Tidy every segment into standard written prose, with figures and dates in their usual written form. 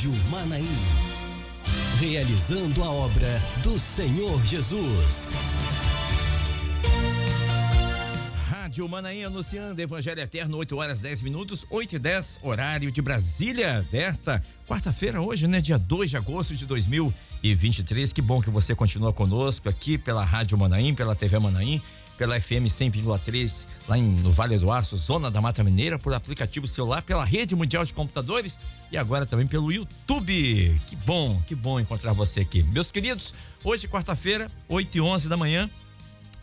Rádio Manaim. Realizando a obra do Senhor Jesus. Rádio Manaim anunciando Evangelho Eterno, 8h10, 8h10, horário de Brasília, desta quarta-feira, hoje, né? Dia 2 de agosto de 2023. Que bom que você continua conosco aqui pela Rádio Manaim, pela TV Manaim, pela FM 100,3 lá no Vale do Aço, Zona da Mata Mineira, por aplicativo celular, pela Rede Mundial de Computadores e agora também pelo YouTube. Que bom encontrar você aqui. Meus queridos, hoje quarta-feira, 8h11 da manhã.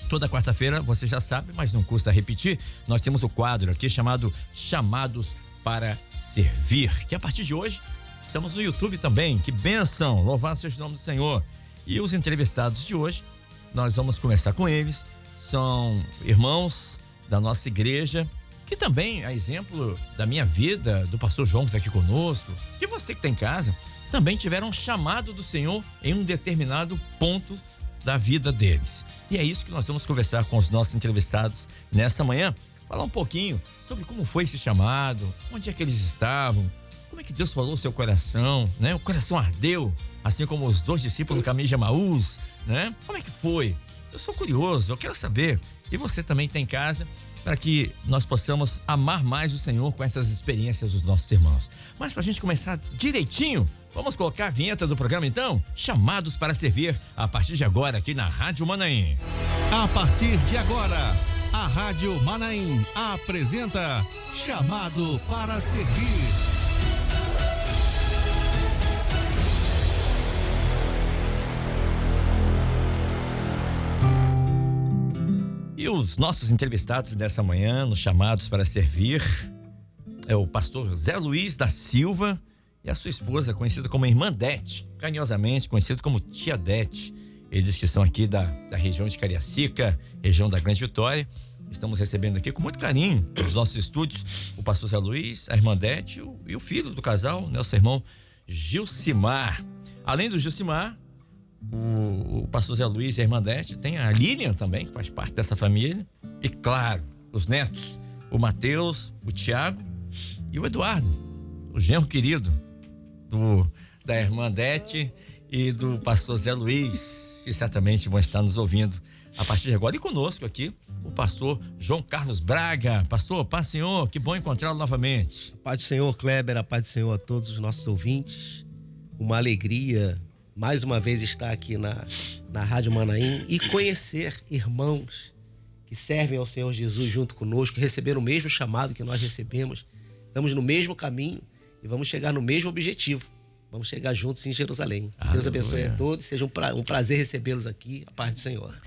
Toda quarta-feira, você já sabe, mas não custa repetir, nós temos o quadro aqui chamado Chamados para Servir, que a partir de hoje estamos no YouTube também. Que bênção, louvado seja o nome do Senhor. E os entrevistados de hoje, nós vamos conversar com eles, são irmãos da nossa igreja, que também, a exemplo da minha vida, do pastor João que está aqui conosco, e você que está em casa, também tiveram um chamado do Senhor em um determinado ponto da vida deles. E é isso que nós vamos conversar com os nossos entrevistados nessa manhã, falar um pouquinho sobre como foi esse chamado, onde é que eles estavam, como é que Deus falou ao seu coração, né? O coração ardeu, assim como os 2 discípulos no caminho de Emaús, né? Como é que foi? Eu sou curioso, eu quero saber. E você também está em casa, para que nós possamos amar mais o Senhor com essas experiências dos nossos irmãos. Mas para a gente começar direitinho, vamos colocar a vinheta do programa então? Chamados para Servir, a partir de agora aqui na Rádio Manaim. A partir de agora, a Rádio Manaim apresenta Chamado para Servir. E os nossos entrevistados dessa manhã, nos Chamados para Servir, é o pastor Zé Luiz da Silva e a sua esposa, conhecida como Irmã Dete, carinhosamente conhecida como Tia Dete. Eles que são aqui da região de Cariacica, região da Grande Vitória. Estamos recebendo aqui com muito carinho nos nossos estúdios o pastor Zé Luiz, a Irmã Dete e o filho do casal, né, o seu irmão Gilcimar. Além do Gilcimar, o pastor Zé Luiz e a Irmã Dete tem a Lilian também, que faz parte dessa família. E claro, os netos, o Mateus, o Tiago e o Eduardo, o genro querido da Irmã Dete e do pastor Zé Luiz, que certamente vão estar nos ouvindo a partir de agora. E conosco aqui, o pastor João Carlos Braga. Pastor, paz do Senhor, que bom encontrá-lo novamente. A paz do Senhor, Kleber, a paz do Senhor a todos os nossos ouvintes. Uma alegria mais uma vez estar aqui na Rádio Manaim e conhecer irmãos que servem ao Senhor Jesus junto conosco, que receberam o mesmo chamado que nós recebemos. Estamos no mesmo caminho e vamos chegar no mesmo objetivo. Vamos chegar juntos em Jerusalém. Aleluia. Deus abençoe a todos. Seja um prazer recebê-los aqui. A paz do Senhor.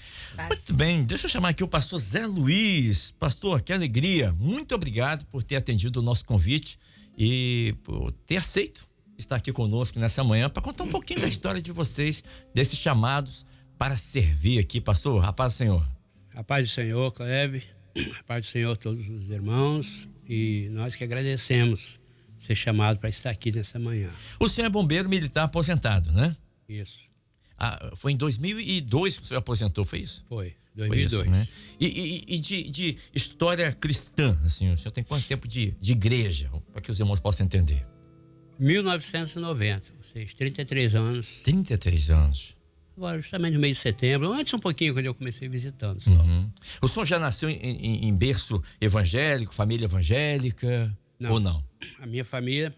Muito bem, deixa eu chamar aqui o pastor Zé Luiz. Pastor, que alegria. Muito obrigado por ter atendido o nosso convite e por ter aceito estar aqui conosco nessa manhã para contar um pouquinho da história de vocês, desses chamados para servir aqui. Pastor, a paz do Senhor. A paz do Senhor, Kleber. A paz do Senhor a todos os irmãos. E nós que agradecemos ser chamado para estar aqui nessa manhã. O senhor é bombeiro militar aposentado, né? Isso. Foi em 2002 que o senhor aposentou, foi isso? Foi, 2002. Foi isso, né? E de história cristã, assim, o senhor tem quanto tempo de igreja, para que os irmãos possam entender? 1990, ou seja, 33 anos. 33 anos. Agora, justamente no mês de setembro, antes um pouquinho, quando eu comecei visitando. Só. Uhum. O senhor já nasceu em berço evangélico, família evangélica? Não. Ou não? A minha família,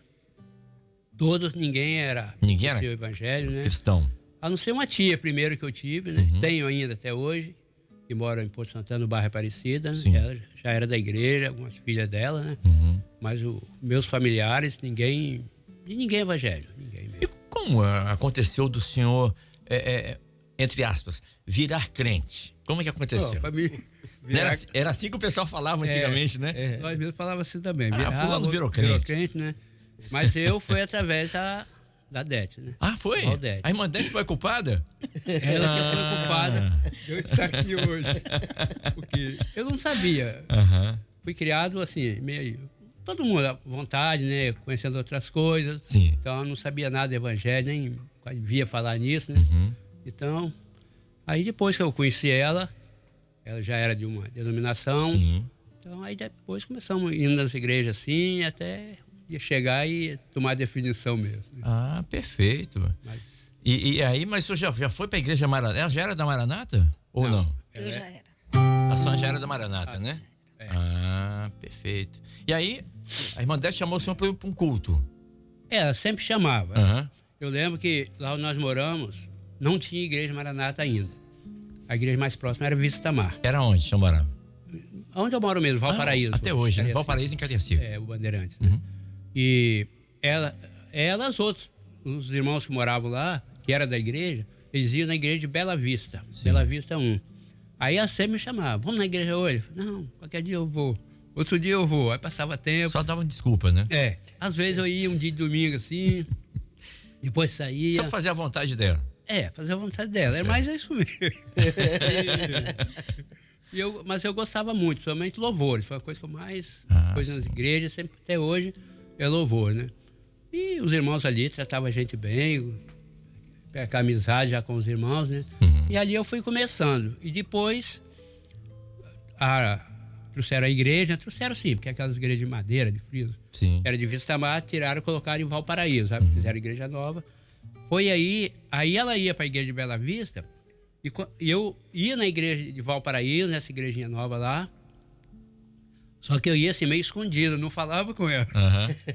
ninguém era o evangelho, né? Cristão. A não ser uma tia primeiro que eu tive, né? Uhum. Tenho ainda até hoje, que mora em Porto Santana, no bairro Aparecida. Sim. Ela já era da igreja, algumas filhas dela, né? Uhum. Mas meus familiares, ninguém evangélico, ninguém mesmo. E como aconteceu do senhor, entre aspas, virar crente? Como é que aconteceu? Para mim, era assim que o pessoal falava antigamente, né? Nós mesmos falávamos assim também. Fulano virou crente. Virou crente, né? Mas foi através da Dete, né? Ah, foi? A Irmã Dete foi culpada? Ela que foi culpada de eu estar aqui hoje. Porque eu não sabia. Uhum. Fui criado assim, meio... Todo mundo à vontade, né? Conhecendo outras coisas. Sim. Então eu não sabia nada do evangelho, nem via falar nisso, né? Uhum. Então, aí depois que eu conheci ela já era de uma denominação. Sim. Então aí depois começamos indo nas igrejas assim, até ia chegar e tomar a definição mesmo. Né? Ah, perfeito. Mas, E aí, mas o senhor já foi para a igreja Maranata? Ela já era da Maranata? Ou não? Eu já era. A senhora já era da Maranata, né? é. Ah, perfeito. E aí, a irmã Décia chamou o senhor para um culto. ela sempre chamava. Aham. Eu lembro que lá onde nós moramos, não tinha igreja Maranata ainda. A igreja mais próxima era Vista Mar. Era onde, senhor morava? Onde eu moro mesmo, Valparaíso. Até hoje, né? Valparaíso em Cariacica. É, o Bandeirantes. Né? E os outros, os irmãos que moravam lá, que era da igreja, eles iam na igreja de Bela Vista. Bela Vista 1. Aí a sempre me chamava, vamos na igreja hoje? Não, qualquer dia eu vou. Outro dia eu vou. Aí passava tempo. Só dava desculpa, né? Às vezes eu ia um dia de domingo assim, depois saía. Só fazer a vontade dela. Fazer a vontade dela. Certo. Mas é isso mesmo. Mas eu gostava muito, somente louvores. Foi a coisa que eu mais... coisa nas igrejas, sempre até hoje, é louvor, né? E os irmãos ali tratavam a gente bem, com a amizade já com os irmãos, né? E ali eu fui começando. E depois, trouxeram a igreja, trouxeram sim, porque aquelas igrejas de madeira, de friso, Sim. era de Vista Mar, tiraram e colocaram em Valparaíso, sabe? Fizeram igreja nova. Foi aí ela ia para a igreja de Bela Vista, e eu ia na igreja de Valparaíso, nessa igrejinha nova lá, só que eu ia assim meio escondido, não falava com ela.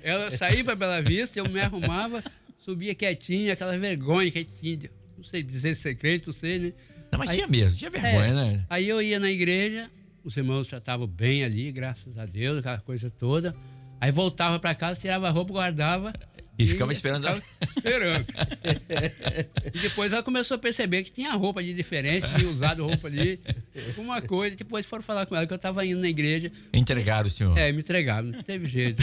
Ela saía para Bela Vista, eu me arrumava, subia quietinho, aquela vergonha que tinha, não sei dizer secreto, não sei, né? Não, mas tinha mesmo, tinha vergonha, né? Aí eu ia na igreja, os irmãos tratavam bem ali, graças a Deus, aquela coisa toda. Aí voltava para casa, tirava a roupa, guardava. E ficava esperando. Esperando. E depois ela começou a perceber que tinha roupa de diferente, tinha usado roupa ali, uma coisa. Depois foram falar com ela que eu estava indo na igreja. Entregaram o senhor. Me entregaram, não teve jeito.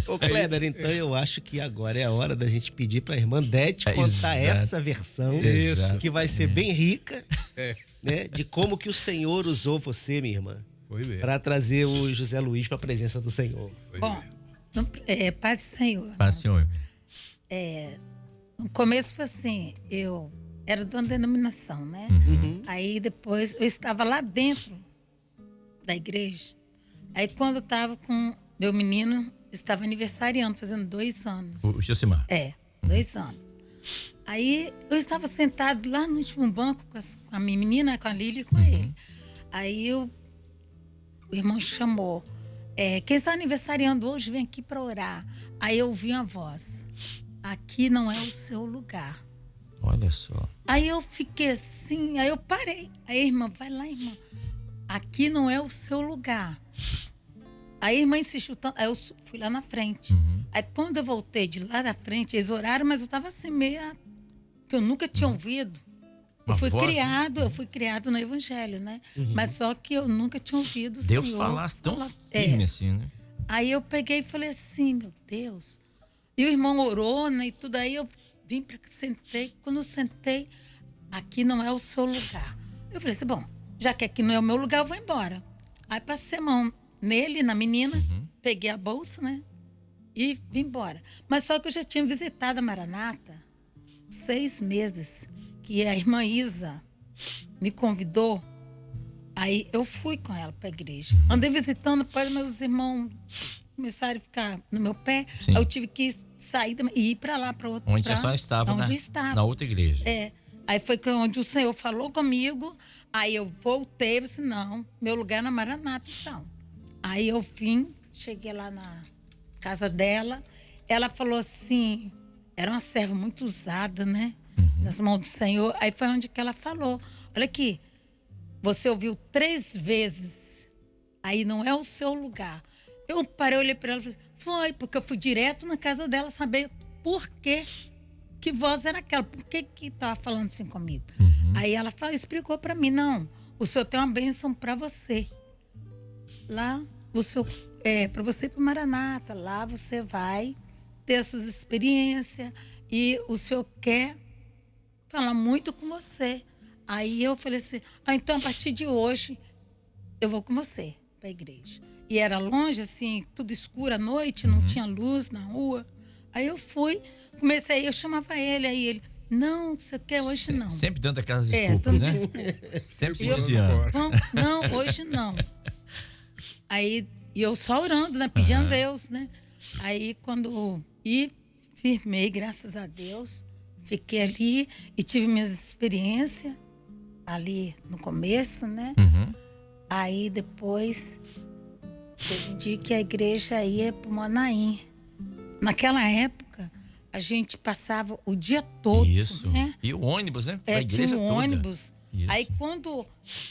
Ô, Kleber, então eu acho que agora é a hora da gente pedir pra irmã Dete contar essa versão, que vai ser bem rica, né? De como que o Senhor usou você, minha irmã, para trazer o José Luiz para a presença do Senhor. Bom, Paz do Senhor. Paz do Senhor. No começo foi assim, eu era de uma denominação, né? Aí depois eu estava lá dentro da igreja. Aí quando eu estava com meu menino, estava aniversariando, fazendo 2 anos. O Josimar. 2 anos. Aí eu estava sentado lá no último banco com a minha menina, com a Lília e com ele. Aí o irmão chamou. Quem está aniversariando hoje, vem aqui para orar. Aí eu ouvi uma voz. Aqui não é o seu lugar. Olha só. Aí eu fiquei assim, aí eu parei. Aí a irmã, vai lá, irmã. Aqui não é o seu lugar. Aí a irmã insistiu tanto, aí eu fui lá na frente. Aí quando eu voltei de lá da frente, eles oraram, mas eu estava assim meio que eu nunca tinha ouvido. Eu fui criado no Evangelho, né? Mas só que eu nunca tinha ouvido o Senhor. Deus falasse tão firme assim, né? Aí eu peguei e falei assim, meu Deus. E o irmão orou, né? E tudo. Aí eu vim para que sentei. Quando eu sentei, aqui não é o seu lugar. Eu falei assim, bom, já que aqui não é o meu lugar, eu vou embora. Aí passei a mão nele, na menina, peguei a bolsa, né? E vim embora. Mas só que eu já tinha visitado a Maranata 6 meses, que a irmã Isa me convidou. Aí eu fui com ela para a igreja. Andei visitando, depois meus irmãos começaram a ficar no meu pé. Sim. Aí eu tive que sair e ir para lá, para outra. Onde a senhora estava, onde eu estava. Na outra igreja. Aí foi onde o Senhor falou comigo. Aí eu voltei e disse, não, meu lugar é na Maranata, então. Aí eu vim, cheguei lá na casa dela. Ela falou assim, era uma serva muito usada, né? Nas mãos do Senhor. Aí foi onde que ela falou, olha aqui, você ouviu 3 vezes, aí não é o seu lugar. Eu parei, olhei para ela e falei, foi, porque eu fui direto na casa dela saber por que voz era aquela, por que estava falando assim comigo. Aí ela explicou para mim, não, o Senhor tem uma bênção para você. Lá, o Senhor, para você ir para Maranata, lá você vai ter as suas experiências e o Senhor quer falar muito com você. Aí eu falei assim, então a partir de hoje eu vou com você para a igreja. E era longe, assim, tudo escuro à noite, não tinha luz na rua. Aí eu fui, comecei, eu chamava ele, aí ele, não, você quer hoje não. Sempre dando aquelas desculpas, né? Desculpa. Sempre se desviando. Não, hoje não. Aí, e eu só orando, né, pedindo a Deus, né. Aí quando firmei, graças a Deus, fiquei ali e tive minhas experiências ali no começo, né? Aí depois teve um dia que a igreja ia para o Manaim. Naquela época, a gente passava o dia todo. Isso. Né? E o ônibus, né? Pra igreja tinha um toda. ônibus. Isso. Aí quando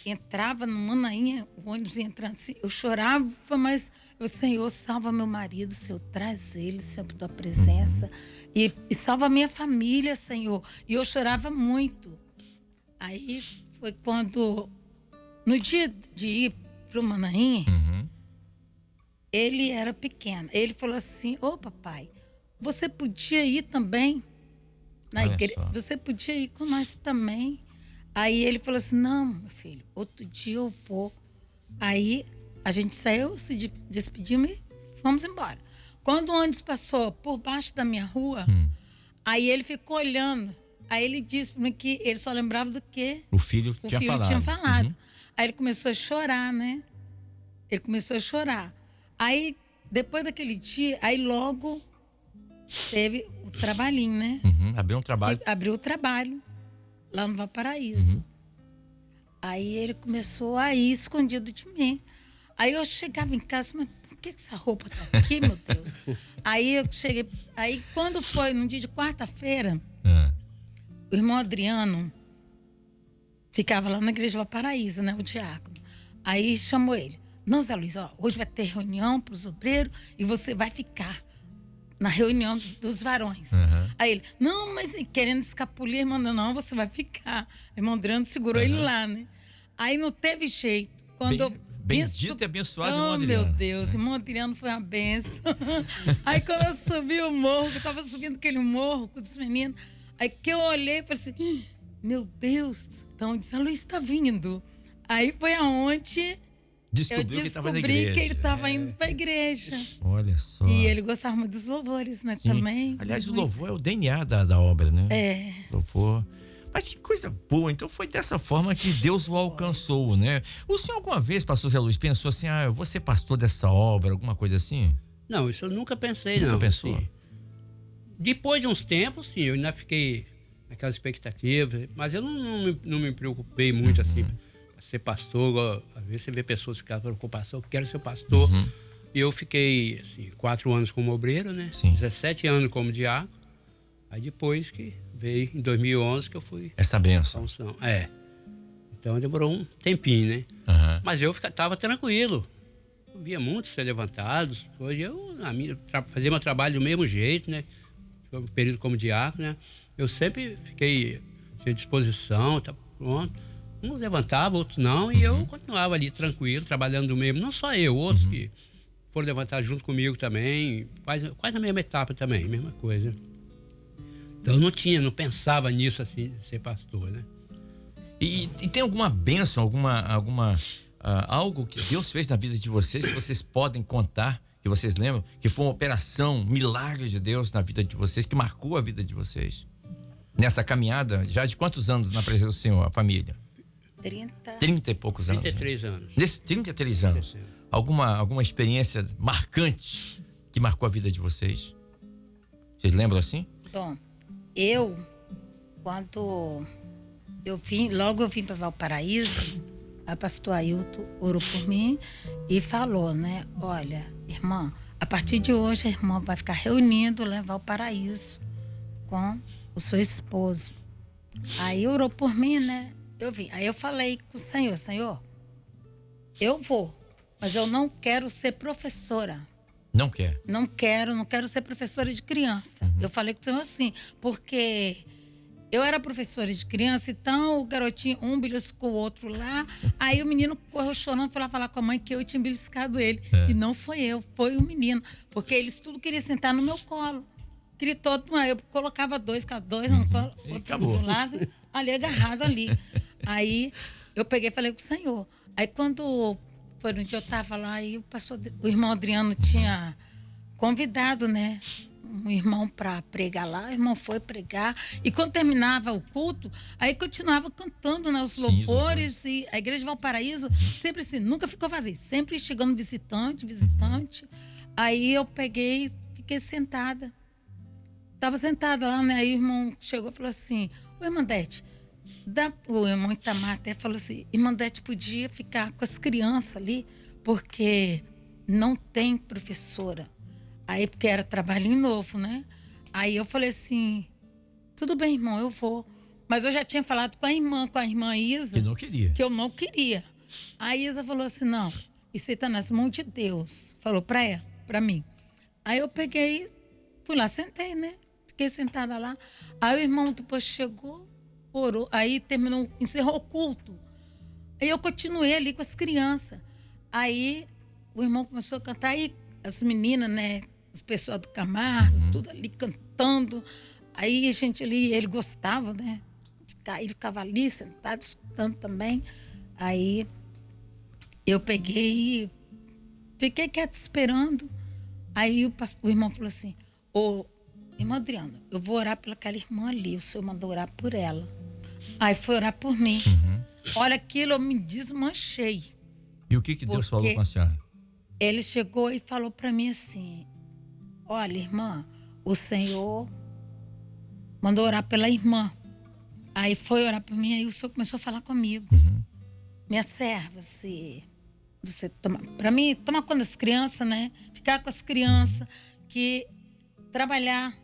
entrava no Manaim, o ônibus entrando assim, eu chorava, mas o Senhor, salva meu marido, Senhor, traz ele sempre tua presença. E salva minha família, Senhor. E eu chorava muito. Aí foi quando, no dia de ir pro Manaim, ele era pequeno. Ele falou assim, ô papai, você podia ir também na Olha igreja? só. Você podia ir com nós também? Aí ele falou assim, não, meu filho, outro dia eu vou. Aí a gente saiu, se despedimos e fomos embora. Quando o ônibus passou por baixo da minha rua, aí ele ficou olhando. Aí ele disse para mim que ele só lembrava do que O filho o tinha filho falado. tinha falado. Aí ele começou a chorar, né? Ele começou a chorar. Aí, depois daquele dia, aí logo teve o trabalhinho, né? Abriu um trabalho. Que abriu o trabalho lá no Valparaíso. Aí ele começou a ir escondido de mim. Aí eu chegava em casa, mas por que essa roupa tá aqui, meu Deus? Aí eu cheguei. Aí quando foi no dia de quarta-feira, o irmão Adriano ficava lá na igreja do Valparaíso, né? O diácono. Aí chamou ele. Não, Zé Luiz, ó, hoje vai ter reunião para os obreiros e você vai ficar na reunião dos varões. Aí ele, não, mas querendo escapulir, irmão, não, você vai ficar. O irmão Adriano segurou ele lá, né? Aí não teve jeito. Quando eu Bendito e abençoado irmão Oh, Adriano. meu Deus, irmão Adriano foi uma benção. Aí quando eu subi o morro, que eu tava subindo aquele morro com os meninos, aí que eu olhei e falei assim, meu Deus, então Zé Luiz está vindo. Aí foi aonde Descobriu eu que estava na descobri igreja. que ele estava indo para a igreja. Olha só. E ele gostava muito dos louvores, né? Sim. Também. Aliás, o Muito. louvor é o DNA da obra, né? É. Louvor. Mas que coisa boa. Então foi dessa forma que Deus o alcançou, né? O senhor alguma vez, pastor Zé Luiz, pensou assim, eu vou ser pastor dessa obra, alguma coisa assim? Não, isso eu nunca pensei, Nunca não. pensou? Assim. Depois de uns tempos, sim, eu ainda fiquei naquela expectativa, mas eu não me preocupei muito, assim, pra ser pastor. Igual, às vezes você vê pessoas ficar com preocupação, eu quero ser pastor. E eu fiquei, assim, 4 anos como obreiro, né? Sim. 17 anos como diácono. Aí depois que veio, em 2011, que eu fui Essa benção. unção. Então demorou um tempinho, né? Mas eu tava tranquilo. Eu via muitos ser levantados. Hoje eu fazia meu trabalho do mesmo jeito, né? Foi um período como diácono, né? Eu sempre fiquei sem disposição, tá pronto. Uns levantavam, outros não, e eu continuava ali tranquilo, trabalhando do mesmo. Não só eu, outros que foram levantar junto comigo também, quase na mesma etapa também, mesma coisa. Então eu não pensava nisso assim, de ser pastor, né? E tem alguma bênção, algo que Deus fez na vida de vocês, que vocês podem contar, que vocês lembram, que foi uma operação, um milagre de Deus na vida de vocês, que marcou a vida de vocês? Nessa caminhada, já de quantos anos na presença do Senhor, a família? 30 e poucos anos. 33 anos. Nesses 33 anos, alguma experiência marcante que marcou a vida de vocês? Vocês lembram assim? Bom, quando eu vim para Valparaíso, a pastor Ailton orou por mim e falou, né? Olha, irmã, a partir de hoje a irmã vai ficar reunindo lá em Valparaíso com o seu esposo. Aí orou por mim, né? Eu vim. Aí eu falei com o Senhor, eu vou, mas eu não quero ser professora. Não quer? Não quero ser professora de criança. Eu falei com o Senhor assim, porque eu era professora de criança, então o garotinho, um beliscou o outro lá, aí o menino correu chorando, foi lá falar com a mãe que eu tinha beliscado ele. E não foi eu, foi o menino, porque eles tudo queriam sentar no meu colo. Gritou, eu colocava dois no colo, outro do lado, ali agarrado ali. Aí eu peguei e falei com o Senhor. Aí quando foi no dia eu estava lá, aí o irmão Adriano tinha convidado, né? Um irmão para pregar lá, o irmão foi pregar. E quando terminava o culto, aí continuava cantando, né, os louvores. E a igreja de Valparaíso sempre assim, nunca ficou vazia, sempre chegando visitante. Aí eu peguei, fiquei sentada. Tava sentada lá, né? Aí o irmão chegou e falou assim: ô, Irmandete, o irmão Itamar até falou assim: Irmandete podia ficar com as crianças ali, porque não tem professora. Aí, porque era trabalhinho novo, né? Aí eu falei assim: tudo bem, irmão, eu vou. Mas eu já tinha falado com a irmã Isa. Que não queria. Que eu não queria. A Isa falou assim: não, isso está nas mãos de Deus. Falou para ela, para mim. Aí eu peguei, fui lá, sentei, né? Fiquei sentada lá. Aí o irmão depois chegou, orou. Aí terminou, encerrou o culto. Aí eu continuei ali com as crianças. Aí o irmão começou a cantar. Aí as meninas, né? As pessoas do Camargo, tudo ali cantando. Aí a gente ali, ele gostava, né? Ele ficava ali sentado, escutando também. Aí eu peguei e fiquei quieta esperando. Aí o irmão falou assim: ô, irmã Adriana, eu vou orar pelaquela irmã ali. O senhor mandou orar por ela. Aí foi orar por mim. Olha, aquilo eu me desmanchei. E o que Deus falou com a senhora? Ele chegou e falou para mim assim: olha, irmã, o Senhor mandou orar pela irmã. Aí foi orar por mim, aí o Senhor começou a falar comigo. Minha serva, você toma... Para mim, tomar conta das crianças, né? Ficar com as crianças, que trabalhar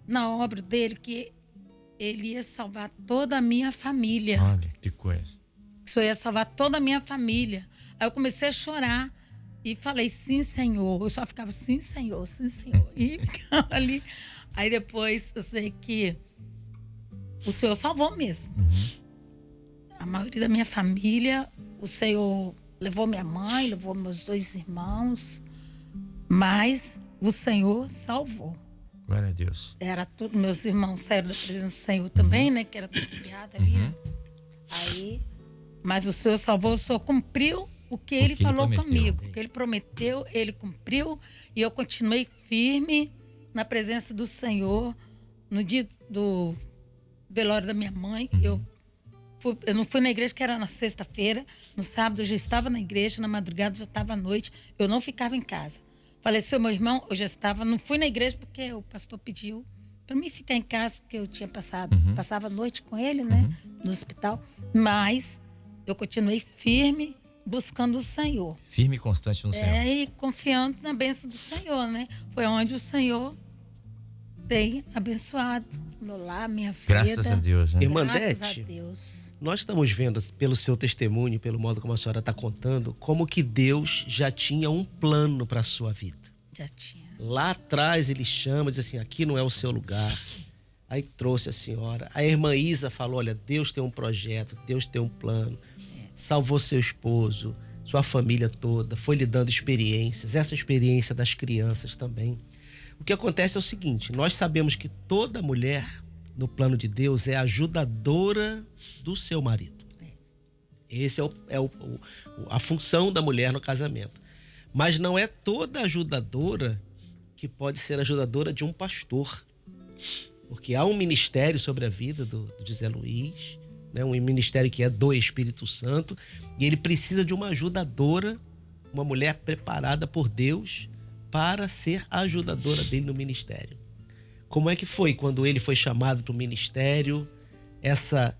na obra dele, que ele ia salvar toda a minha família. Olha, que coisa. Que o Senhor ia salvar toda a minha família. Aí eu comecei a chorar e falei: sim, Senhor. Eu só ficava: sim, Senhor, sim, Senhor. E ficava ali. Aí depois eu sei que o Senhor salvou mesmo. A maioria da minha família, o Senhor levou minha mãe, levou meus 2 irmãos, mas o Senhor salvou. Glória a Deus. Era tudo, meus irmãos saíram da presença do Senhor também, né? Que era tudo criado ali. Aí, mas o Senhor salvou, o Senhor cumpriu o que Ele falou comigo. O que Ele prometeu, Ele cumpriu. E eu continuei firme na presença do Senhor. No dia do velório da minha mãe, eu não fui na igreja, que era na sexta-feira. No sábado eu já estava na igreja, na madrugada já estava à noite. Eu não ficava em casa. Faleceu meu irmão, eu já estava, não fui na igreja porque o pastor pediu para mim ficar em casa, porque eu tinha passava a noite com ele, né, no hospital. Mas eu continuei firme, buscando o Senhor. Firme e constante no Senhor. E confiando na bênção do Senhor, né? Foi onde o Senhor tem abençoado meu lar, minha vida. Graças a Deus, né? Irmandete, Graças a Deus. nós estamos vendo pelo seu testemunho, pelo modo como a senhora está contando, como que Deus já tinha um plano para a sua vida. Já tinha. Lá atrás ele chama, diz assim: aqui não é o seu lugar. Aí trouxe a senhora. A irmã Isa falou: olha, Deus tem um projeto, Deus tem um plano. Salvou seu esposo, sua família toda, foi lhe dando experiências, essa experiência das crianças também. O que acontece é o seguinte: nós sabemos que toda mulher, no plano de Deus, é ajudadora do seu marido. Esse é a função da mulher no casamento. Mas não é toda ajudadora que pode ser ajudadora de um pastor. Porque há um ministério sobre a vida do José Luiz, né? Um ministério que é do Espírito Santo, e ele precisa de uma ajudadora, uma mulher preparada por Deus para ser a ajudadora dele no ministério. Como é que foi quando ele foi chamado para o ministério,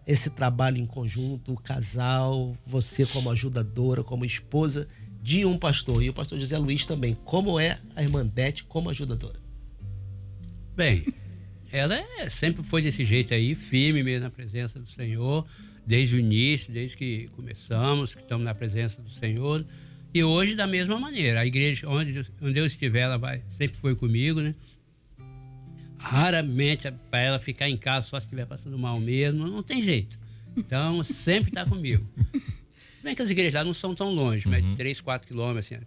esse trabalho em conjunto, o casal, você como ajudadora, como esposa de um pastor, e o pastor José Luiz também? Como é a Irmandete como ajudadora? Bem, ela sempre foi desse jeito aí, firme mesmo na presença do Senhor, desde o início, desde que começamos, que estamos na presença do Senhor. E hoje da mesma maneira. A igreja, onde eu estiver, ela sempre foi comigo, né? Raramente para ela ficar em casa só se estiver passando mal mesmo, não tem jeito. Então, sempre está comigo. Se bem que as igrejas lá não são tão longe, mas 3, 4 quilômetros, assim,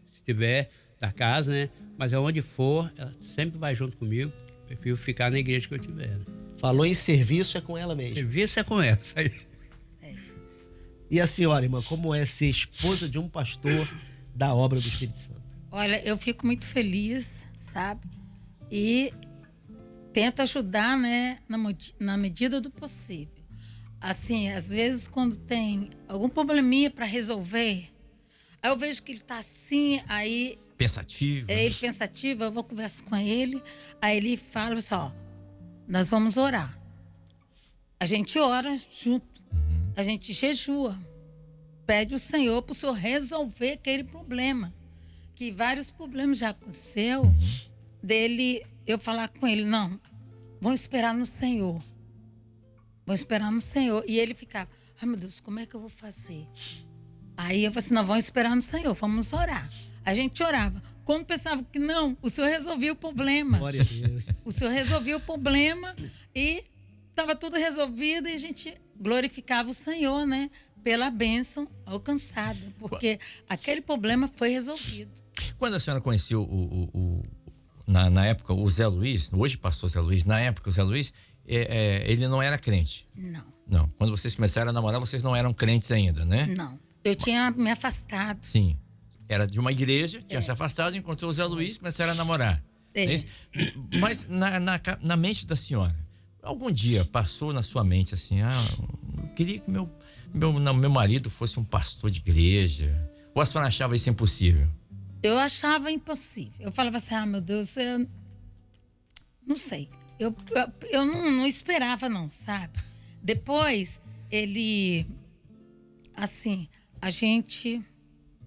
se tiver da casa, né? Mas aonde for, ela sempre vai junto comigo. Prefiro ficar na igreja que eu tiver. Né? Falou em serviço, é com ela mesmo. Serviço é com ela. E a senhora, irmã, como é ser esposa de um pastor da obra do Espírito Santo? Olha, eu fico muito feliz, sabe? E tento ajudar, né, na medida do possível. Assim, às vezes quando tem algum probleminha para resolver, aí eu vejo que ele tá assim, aí Pensativo. Ele pensativo, eu vou conversar com ele. Aí ele fala assim, ó, nós vamos orar. A gente ora junto. A gente jejua. Pede o Senhor para o Senhor resolver aquele problema. Que vários problemas já aconteceu. Dele, eu falar com ele, não, vamos esperar no Senhor. Vamos esperar no Senhor. E ele ficava, ai meu Deus, como é que eu vou fazer? Aí eu falei assim, não, vamos esperar no Senhor, vamos orar. A gente orava. Quando pensava que não, o Senhor resolvia o problema. Glória a Deus. O Senhor resolvia o problema e estava tudo resolvido e a gente glorificava o Senhor, né? Pela bênção alcançada, porque aquele problema foi resolvido. Quando a senhora conheceu na época o Zé Luiz, hoje pastor Zé Luiz, na época o Zé Luiz, ele não era crente? Não. Não. Quando vocês começaram a namorar, vocês não eram crentes ainda, né? Não. Eu tinha me afastado. Sim. Era de uma igreja, tinha se afastado, encontrou o Zé Luiz, começaram a namorar. É. Mas na mente da senhora, algum dia passou na sua mente assim, eu queria que meu marido fosse um pastor de igreja? Ou a senhora achava isso impossível? Eu achava impossível. Eu falava assim, meu Deus, eu não sei. Eu não esperava não, sabe? Depois, ele, assim, a gente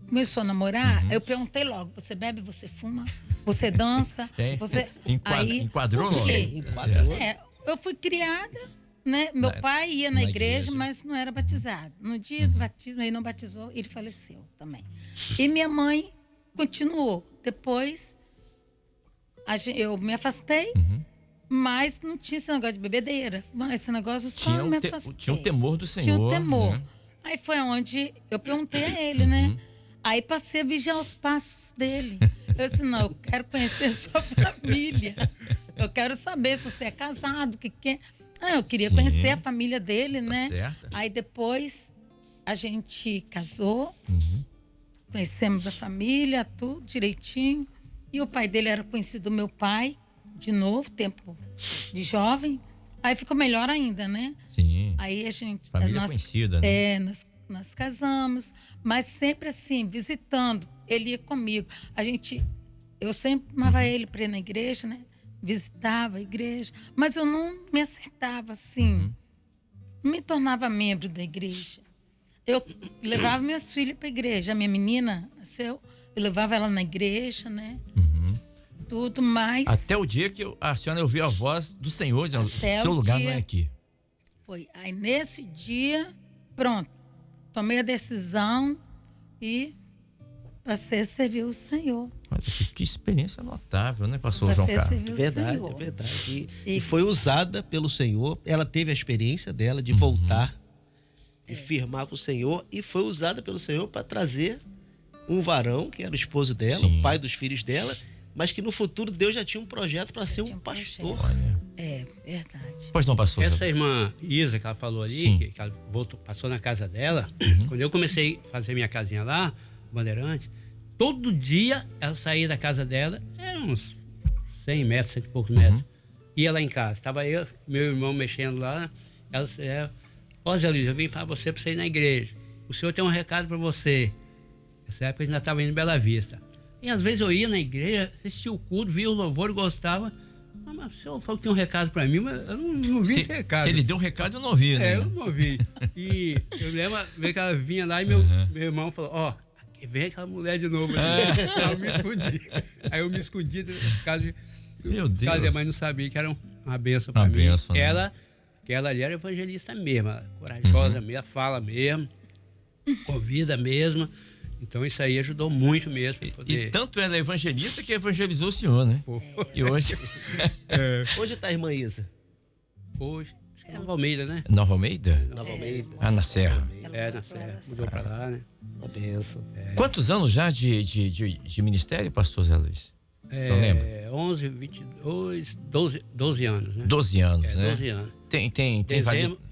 começou a namorar, eu perguntei logo, você bebe, você fuma, você dança, você... Enquadrou por logo. quê? Eu fui criada, né? Meu pai ia na igreja, mas não era batizado. No dia do batismo, ele não batizou, ele faleceu também. E minha mãe continuou. Depois, eu me afastei, mas não tinha esse negócio de bebedeira. Esse negócio só me afastei. Tinha um temor do Senhor. Tinha um temor. Né? Aí foi onde eu perguntei a ele, né? Aí passei a vigiar os passos dele. Eu disse, não, eu quero conhecer a sua família. Eu quero saber se você é casado, o que é. Eu queria conhecer a família dele, né? Certo. Aí depois a gente casou, conhecemos a família, tudo direitinho. E o pai dele era conhecido do meu pai, de novo, tempo de jovem. Aí ficou melhor ainda, né? Sim. Aí a gente... Família conhecida, né? Nós casamos, mas sempre assim, visitando. Ele ia comigo. Eu sempre amava ele para ir na igreja, né? Visitava a igreja, mas eu não me acertava assim. Não me tornava membro da igreja. Eu levava minhas filhas para a igreja. A minha menina nasceu, eu levava ela na igreja, né? Tudo mais. Até o dia que a senhora ouviu a voz do Senhor, o seu lugar não é aqui. Foi. Aí nesse dia, pronto, tomei a decisão e passei a servir o Senhor. Que experiência notável, né, pastor João Carlos? Verdade, é verdade. E foi usada pelo Senhor. Ela teve a experiência dela de voltar, de firmar com o Senhor, e foi usada pelo Senhor para trazer um varão, que era o esposo dela, o pai dos filhos dela, mas que no futuro Deus já tinha um projeto para ser um pastor. É verdade. Pois não, pastor. Essa irmã Isa que ela falou ali, que ela passou na casa dela, quando eu comecei a fazer minha casinha lá, Bandeirantes, todo dia ela saía da casa dela, eram uns 100 metros, 100 e poucos metros. Ia lá em casa, estava eu, meu irmão mexendo lá, ela disse, Zé Luiz, eu vim falar você para você ir na igreja. O senhor tem um recado para você. Nessa época eu ainda estava indo em Bela Vista. E às vezes eu ia na igreja, assistia o culto, via o louvor, gostava. Mas o senhor falou que tem um recado para mim, mas eu não vi esse recado. Se ele deu um recado, eu não ouvi, né? Eu não ouvi. E eu lembro que ela vinha lá e meu irmão falou, vem aquela mulher de novo. Aí eu me escondi. Aí eu me escondi por causa de... Meu Deus. A mãe não sabia que era uma benção para mim. Benção, né? Ela ali era evangelista mesmo, corajosa mesmo, fala mesmo, convida mesmo. Então isso aí ajudou muito mesmo. E tanto ela é evangelista que evangelizou o senhor, né? E hoje... Hoje está a irmã Isa? Hoje, acho que é Nova Almeida, né? Nova Almeida? Nova Almeida. Na Serra. Na Serra. Mudou para lá, né? Uma benção. Quantos anos já de ministério, pastor Zé Luiz? O senhor lembra? 11, 22, 12 anos, né? 12 anos, né? 12 anos. Tem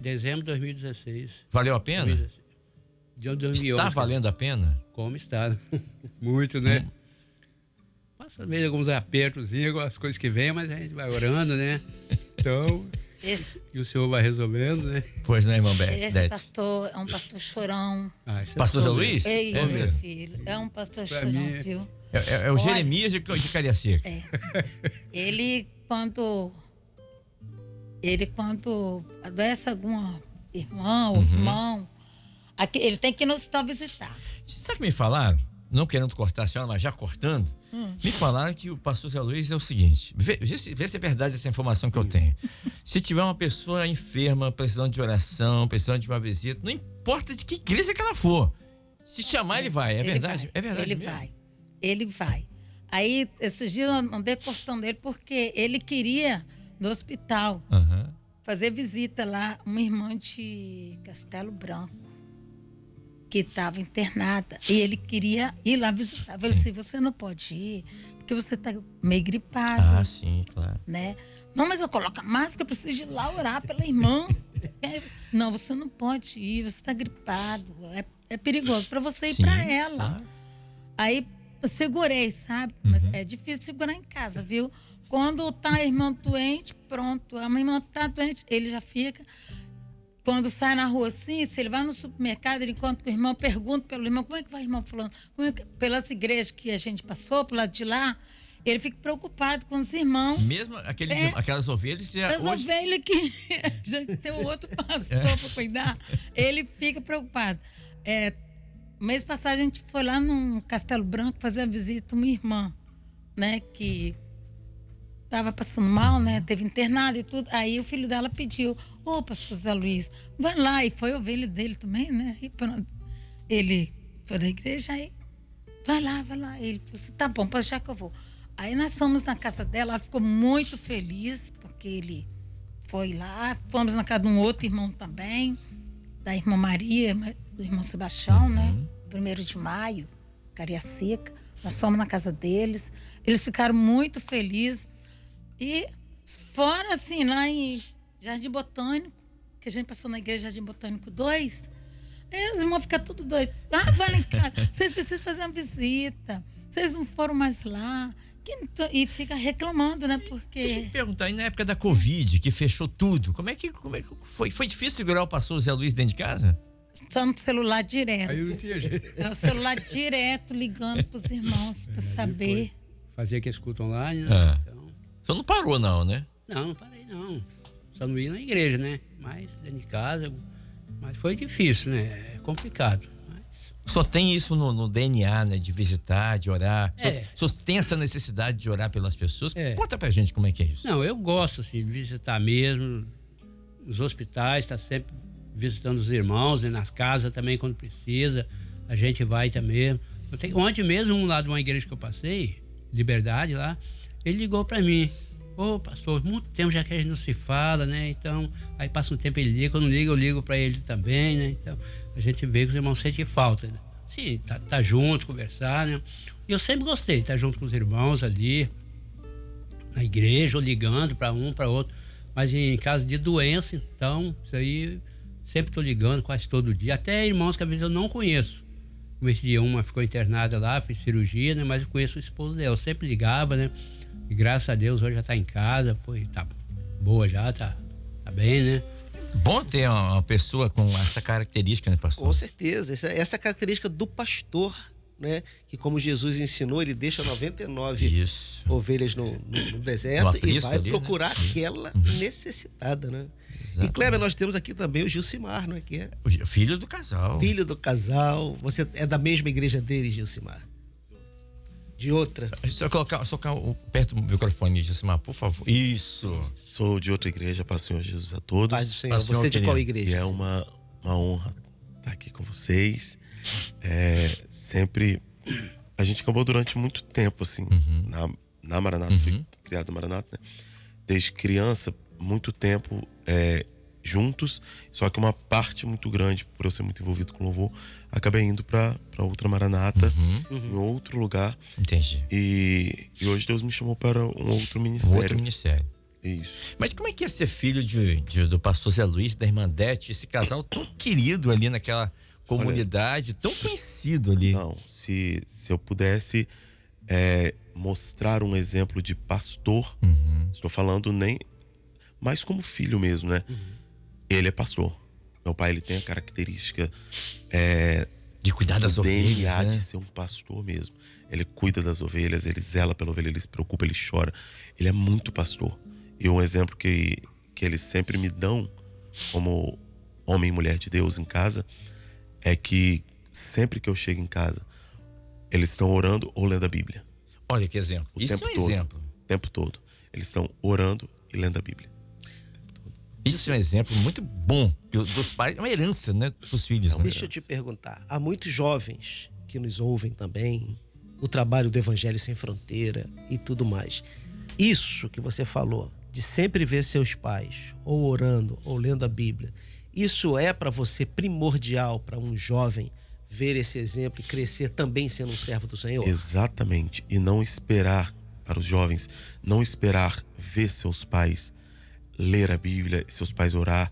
Dezembro de 2016. Valeu a pena? 2016. De 2011. Está valendo a pena? Como está, né? Muito, né? Passa às vezes alguns apertos, algumas coisas que vêm, mas a gente vai orando, né? Então, e o Senhor vai resolvendo, né? Pois não, irmã Beth? Esse pastor é um pastor chorão. Pastor Zé Luiz? Ei, meu filho, é um pastor chorão, viu? É o Olha, Jeremias de Cariacica. Ele quando adoece algum irmão, ele tem que ir no hospital visitar. Sabe o que me falaram? Não querendo cortar a senhora, mas já cortando. Me falaram que o pastor Zé Luiz é o seguinte. Vê se é verdade essa informação que eu tenho. Se tiver uma pessoa enferma, precisando de oração, precisando de uma visita, não importa de que igreja que ela for. Se chamar, ele vai. É verdade? É verdade Ele mesmo? Ele vai. Aí, esses dias eu andei cortando ele porque ele queria, no hospital, fazer visita lá, uma irmã de Castelo Branco, que estava internada. E ele queria ir lá visitar. Eu falei assim, você não pode ir, porque você está meio gripado. Ah, sim, claro. Né? Não, mas eu coloco a máscara, eu preciso ir lá orar pela irmã. Não, você não pode ir, você está gripado. É perigoso para você ir para ela. Claro. Aí eu segurei, sabe? Mas é difícil segurar em casa, viu? Quando tá a irmã doente, pronto. A minha irmã tá doente, ele já fica. Quando sai na rua assim, se ele vai no supermercado, ele encontra com o irmão, pergunta pelo irmão, como é que vai, irmão fulano? Pelas igrejas que a gente passou, pro lado de lá, ele fica preocupado com os irmãos. Mesmo aquelas ovelhas que As ovelhas que já tem um outro pastor para cuidar, ele fica preocupado. Mês passado a gente foi lá no Castelo Branco fazer a visita a uma irmã, né, que estava passando mal, né, teve internado e tudo. Aí o filho dela pediu, pastor Zé Luiz, vai lá. E foi a ovelha dele também, né, e pronto. Ele foi da igreja, aí vai lá. Ele falou assim, tá bom, já que eu vou. Aí nós fomos na casa dela, ela ficou muito feliz, porque ele foi lá. Fomos na casa de um outro irmão também, da irmã Maria, do irmão Sebastião, né? 1º de maio, Cariacica. Nós fomos na casa deles. Eles ficaram muito felizes. E fora, assim, lá em Jardim Botânico, que a gente passou na igreja Jardim Botânico 2, aí os irmãos ficam tudo doidos. Vai lá em casa, vocês precisam fazer uma visita. Vocês não foram mais lá. E fica reclamando, né? Porque... Deixa eu te perguntar, aí na época da Covid, que fechou tudo, como é que foi? Foi difícil segurar o pastor Zé Luiz dentro de casa? Só no celular direto. Aí eu não tinha jeito. O celular direto, ligando pros irmãos para saber. Fazia aquele culto online, né? Então... Você não parou não, né? Não parei não. Só não ia na igreja, né? Mas dentro de casa. Mas foi difícil, né? É complicado. Só tem isso no DNA, né? De visitar, de orar. Só tem essa necessidade de orar pelas pessoas. Conta pra gente como é que é isso. Não, eu gosto, assim, de visitar mesmo. Nos hospitais, tá sempre visitando os irmãos, né? Nas casas também, quando precisa. A gente vai também. Ontem mesmo, lá de uma igreja que eu passei, Liberdade lá, ele ligou pra mim. Pastor, muito tempo já que a gente não se fala, né? Então, aí passa um tempo ele liga, quando liga eu ligo pra ele também, né? Então, a gente vê que os irmãos sentem falta. Né? Sim, tá junto, conversar, né? E eu sempre gostei de estar junto com os irmãos ali, na igreja, ou ligando pra um, pra outro. Mas em caso de doença, então, isso aí, sempre tô ligando quase todo dia. Até irmãos que às vezes eu não conheço. Como esse dia uma ficou internada lá, fez cirurgia, né? Mas eu conheço o esposo dela, eu sempre ligava, né? E graças a Deus hoje já tá em casa, tá boa já, tá bem, né? Bom ter uma pessoa com essa característica, né, pastor? Com certeza, essa característica do pastor, né? Que como Jesus ensinou, ele deixa 99 ovelhas no deserto aprisco e vai ali, procurar né? aquela necessitada, né? Exato. E Kleber, nós temos aqui também o Gilcimar, não é que é? O filho do casal. Filho do casal. Você é da mesma igreja dele, Gilcimar? De outra? Só colocar perto do microfone, Gilcimar, por favor. Isso. Sou de outra igreja, paz do Senhor Jesus a todos. Paz do Senhor. Paz do Senhor, Você de querido. qual igreja? E é uma honra estar aqui com vocês. A gente acabou durante muito tempo, assim, na Maranata. Fui criado na Maranata, né? Desde criança, muito tempo juntos. Só que uma parte muito grande, por eu ser muito envolvido com louvor, acabei indo para outra Maranata, em outro lugar. Entendi. E hoje Deus me chamou para um outro ministério. Outro ministério. Isso. Mas como é que é ser filho do pastor Zé Luiz, da irmã Dete, esse casal tão querido ali naquela comunidade, tão conhecido ali? Não, se eu pudesse mostrar um exemplo de pastor, estou falando nem mais como filho mesmo, né? Ele é pastor. Meu pai, ele tem a característica De cuidar das o ovelhas, DNA né? de ser um pastor mesmo. Ele cuida das ovelhas, ele zela pela ovelha, ele se preocupa, ele chora. Ele é muito pastor. E um exemplo que eles sempre me dão como homem e mulher de Deus em casa é que sempre que eu chego em casa, eles estão orando ou lendo a Bíblia. Olha que exemplo. Isso é um exemplo. O tempo todo. Eles estão orando e lendo a Bíblia. Isso é um exemplo muito bom dos pais. É uma herança, né? Dos filhos, né? Deixa eu te perguntar. Há muitos jovens que nos ouvem também, o trabalho do Evangelho Sem Fronteira e tudo mais. Isso que você falou, de sempre ver seus pais ou orando ou lendo a Bíblia, isso é para você primordial para um jovem ver esse exemplo e crescer também sendo um servo do Senhor? Exatamente. E não esperar, para os jovens, não esperar ver seus pais ler a Bíblia, seus pais orar,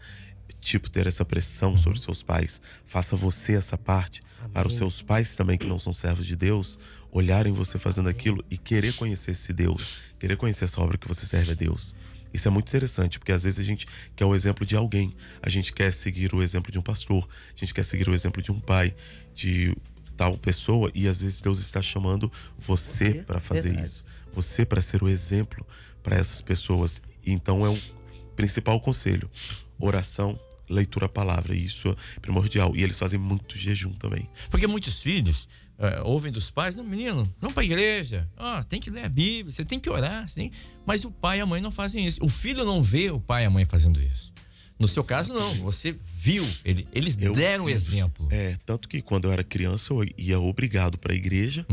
tipo, ter essa pressão sobre seus pais. Faça você essa parte. Amém. Para os seus pais também, que não são servos de Deus, olharem você fazendo aquilo e querer conhecer esse Deus, querer conhecer essa obra que você serve a Deus. Isso é muito interessante, porque às vezes a gente quer o exemplo de alguém, a gente quer seguir o exemplo de um pastor, a gente quer seguir o exemplo de um pai, de tal pessoa, e às vezes Deus está chamando você para fazer isso, você para ser o exemplo para essas pessoas. E então é um principal conselho: oração, leitura à palavra. Isso é primordial. E eles fazem muito jejum também. Porque muitos filhos ouvem dos pais: não, menino, vamos para a igreja, tem que ler a Bíblia, você tem que orar, mas o pai e a mãe não fazem isso. O filho não vê o pai e a mãe fazendo isso. No seu caso, não. Você viu. Eles deram o exemplo. Tanto que quando eu era criança, eu ia obrigado para a igreja.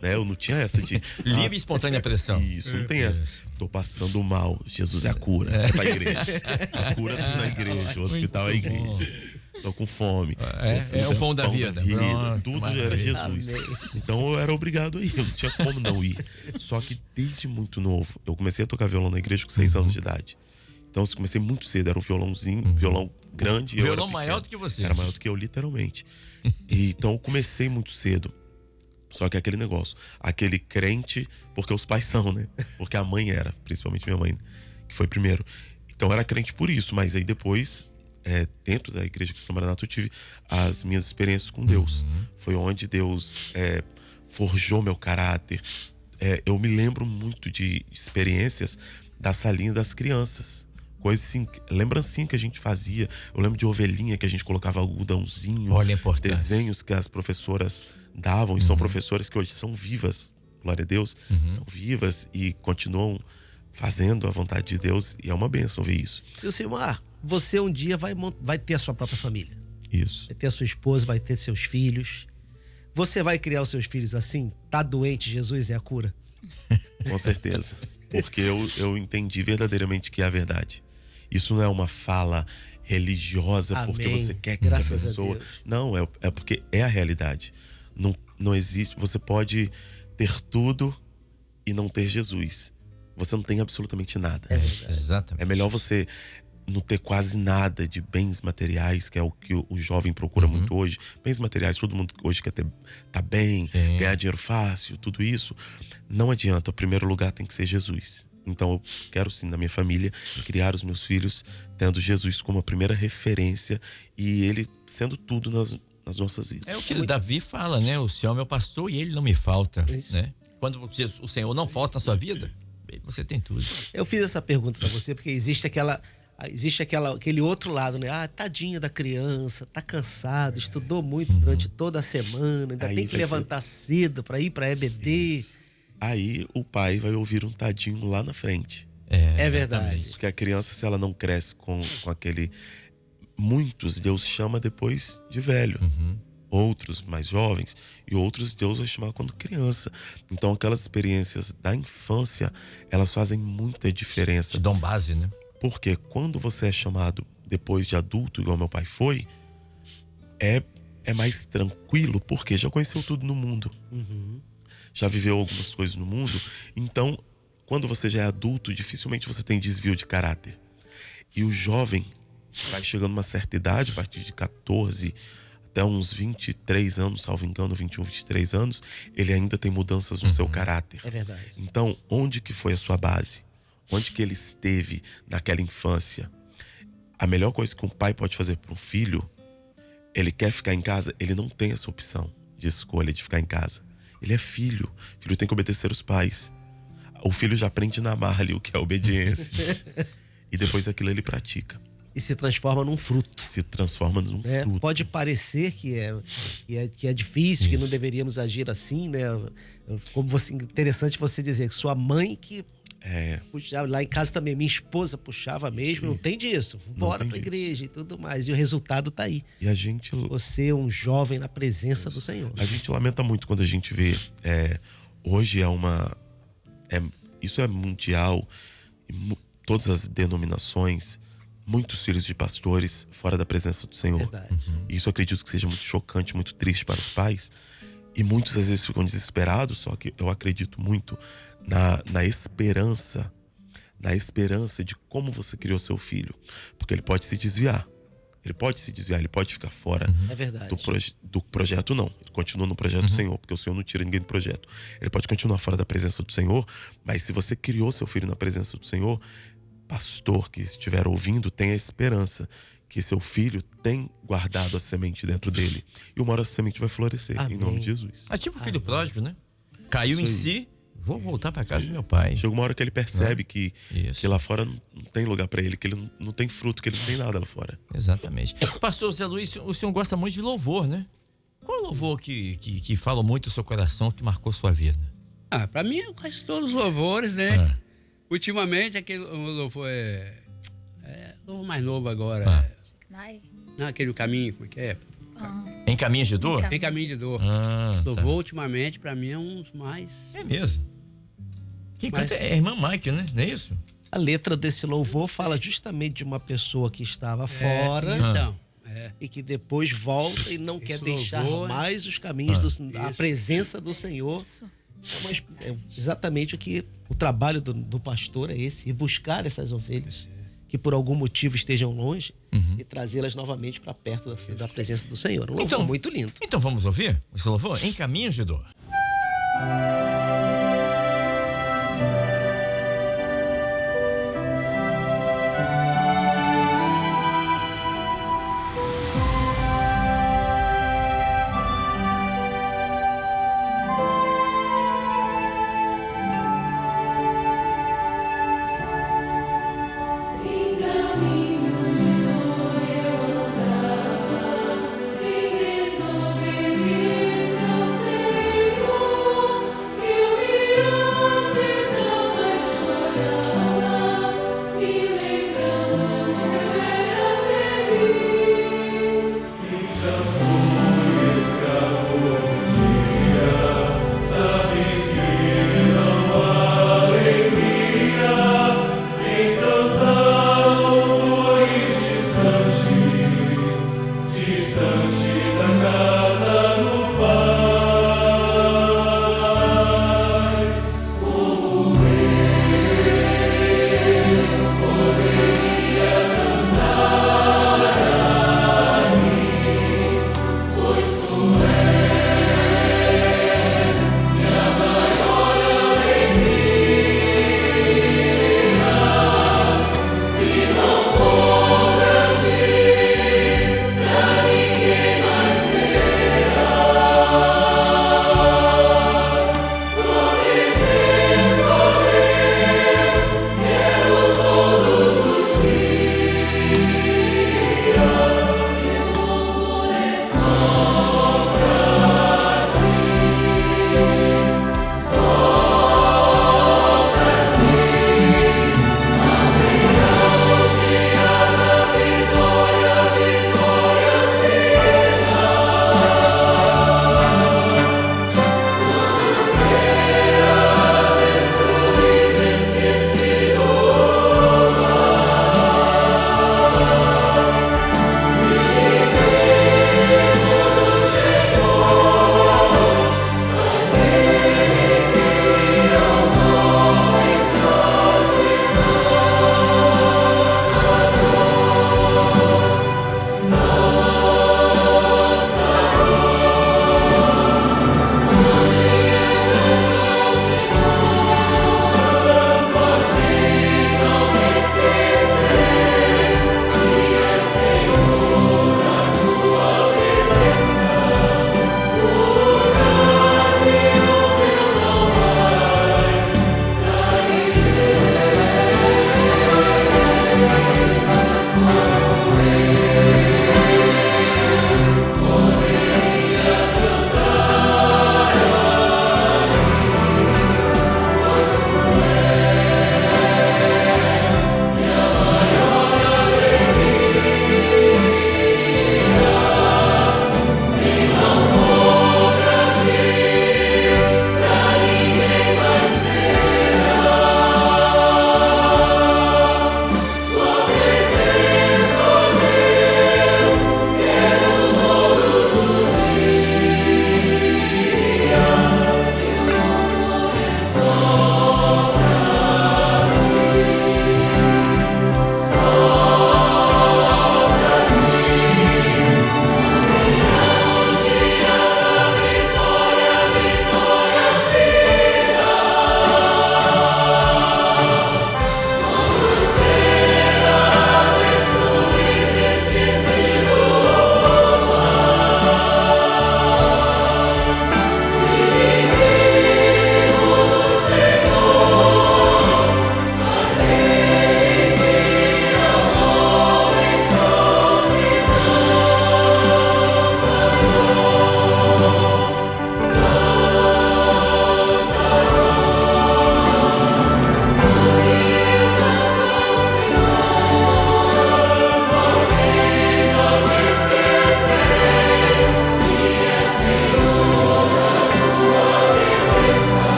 Né? Eu não tinha essa de... livre e espontânea pressão. Isso, não tem essa. Tô passando mal. Jesus é a cura. É pra igreja. A cura tá na igreja. O hospital é a igreja. Tô com fome. É o pão da vida. Pronto, tudo era Jesus. Então eu era obrigado a ir. Eu não tinha como não ir. Só que desde muito novo, eu comecei a tocar violão na igreja com 6 anos de idade. Então eu comecei muito cedo, era um violãozinho, violão grande. Violão maior do que você. Era maior do que eu, literalmente. E então eu comecei muito cedo. Só que aquele negócio, aquele crente, porque os pais são, né? Porque a mãe era, principalmente minha mãe, que foi primeiro. Então eu era crente por isso, mas aí depois, dentro da igreja Cristã Maranata, eu tive as minhas experiências com Deus. Foi onde Deus forjou meu caráter. Eu me lembro muito de experiências da salinha das crianças. Coisa assim, lembrancinha que a gente fazia. Eu lembro de ovelhinha que a gente colocava algodãozinho. Olha a importância. Desenhos que as professoras davam. E são professoras que hoje são vivas. Glória a Deus. São vivas e continuam fazendo a vontade de Deus. E é uma bênção ver isso. E Silmar, você um dia vai ter a sua própria família. Isso. Vai ter a sua esposa, vai ter seus filhos. Você vai criar os seus filhos assim? Tá doente, Jesus é a cura? Com certeza. Porque eu entendi verdadeiramente que é a verdade. Isso não é uma fala religiosa. Amém. Porque você quer que a pessoa... Não, é porque é a realidade. Não existe... Você pode ter tudo e não ter Jesus. Você não tem absolutamente nada. Exatamente. É melhor você não ter quase nada de bens materiais, que é o que o jovem procura muito hoje. Bens materiais, todo mundo hoje quer tá bem, ganhar dinheiro fácil, tudo isso. Não adianta, o primeiro lugar tem que ser Jesus. Então eu quero sim, na minha família, criar os meus filhos tendo Jesus como a primeira referência e ele sendo tudo nas nossas vidas. É o que Davi fala, né? O Senhor é meu pastor e ele não me falta, né? Quando o Senhor não falta na sua vida, você tem tudo. Eu fiz essa pergunta pra você porque existe aquele outro lado, né? Tadinha da criança, tá cansado, estudou muito durante toda a semana, ainda tem que levantar cedo pra ir pra EBD. Isso. Aí o pai vai ouvir um tadinho lá na frente. É verdade. Porque a criança, se ela não cresce com aquele... Muitos Deus chama depois de velho. Outros mais jovens. E outros Deus vai chamar quando criança. Então aquelas experiências da infância, elas fazem muita diferença. Te dão base, né? Porque quando você é chamado depois de adulto, igual meu pai foi, é mais tranquilo, porque já conheceu tudo no mundo. Já viveu algumas coisas no mundo. Então, quando você já é adulto, dificilmente você tem desvio de caráter. E o jovem vai chegando a uma certa idade, a partir de 14 até uns 23 anos, salvo engano, 21, 23 anos, ele ainda tem mudanças no seu caráter. É verdade. Então, onde que foi a sua base? Onde que ele esteve naquela infância? A melhor coisa que um pai pode fazer para um filho ele quer ficar em casa, ele não tem essa opção de escolha de ficar em casa. Ele é filho. O filho tem que obedecer os pais. O filho já aprende na marra ali o que é obediência. E depois aquilo ele pratica. E se transforma num fruto. Se transforma num fruto. Pode parecer que é difícil, que não deveríamos agir assim, né? Como interessante você dizer que sua mãe que puxava, lá em casa também, minha esposa puxava mesmo, não tem disso. Bora pra igreja e tudo mais. E o resultado tá aí. E a gente... Você é um jovem na presença do Senhor. A gente lamenta muito quando a gente vê... hoje isso é mundial. Todas as denominações, muitos filhos de pastores fora da presença do Senhor. Verdade. E isso eu acredito que seja muito chocante, muito triste para os pais. E muitos às vezes ficam desesperados, só que eu acredito muito na esperança de como você criou seu filho. Porque ele pode se desviar. Ele pode ficar fora É verdade. do projeto, não. Ele continua no projeto do Senhor, porque o Senhor não tira ninguém do projeto. Ele pode continuar fora da presença do Senhor, mas se você criou seu filho na presença do Senhor, pastor que estiver ouvindo, tenha esperança que seu filho tem guardado a semente dentro dele. E uma hora essa semente vai florescer, Amém. em nome de Jesus. É tipo o filho pródigo, né? Caiu em si, vou voltar para casa do meu pai. Chega uma hora que ele percebe que lá fora não tem lugar para ele, que ele não tem fruto, que ele não tem nada lá fora. Exatamente. Pastor Zé Luiz, o senhor gosta muito de louvor, né? Qual é o louvor que fala muito o seu coração, que marcou sua vida? Pra mim, quase todos os louvores, né? Ah. Ultimamente, aquele louvor louvor mais novo agora. Ai, Não, aquele caminho, como é que é? Em Caminhos de Dor? Tem caminho de dor. Louvor, ultimamente, pra mim, é um dos mais... É mesmo. Quem Mas- canta é a irmã Mike, né? Não é isso? A letra desse louvor fala justamente de uma pessoa que estava fora Então, e que depois volta e não quer deixar louvor, mais os caminhos a presença do Senhor. É exatamente o trabalho do pastor é esse, ir buscar essas ovelhas que por algum motivo estejam longe e trazê-las novamente para perto da presença do Senhor. Um louvor muito lindo. Então vamos ouvir esse louvor? Em Caminhos de Dor. Desobediência ao Senhor.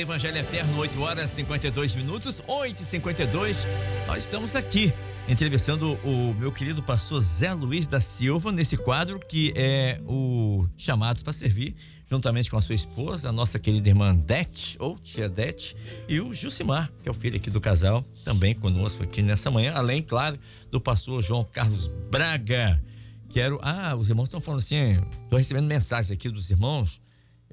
Evangelho Eterno, 8 horas e 52 minutos, 8h52. Nós estamos aqui entrevistando o meu querido pastor Zé Luiz da Silva nesse quadro que é o Chamados para Servir, juntamente com a sua esposa, a nossa querida irmã Dete, ou tia Dete, e o Jucimar, que é o filho aqui do casal, também conosco aqui nessa manhã, além, claro, do pastor João Carlos Braga. Os irmãos estão falando assim, estou recebendo mensagens aqui dos irmãos.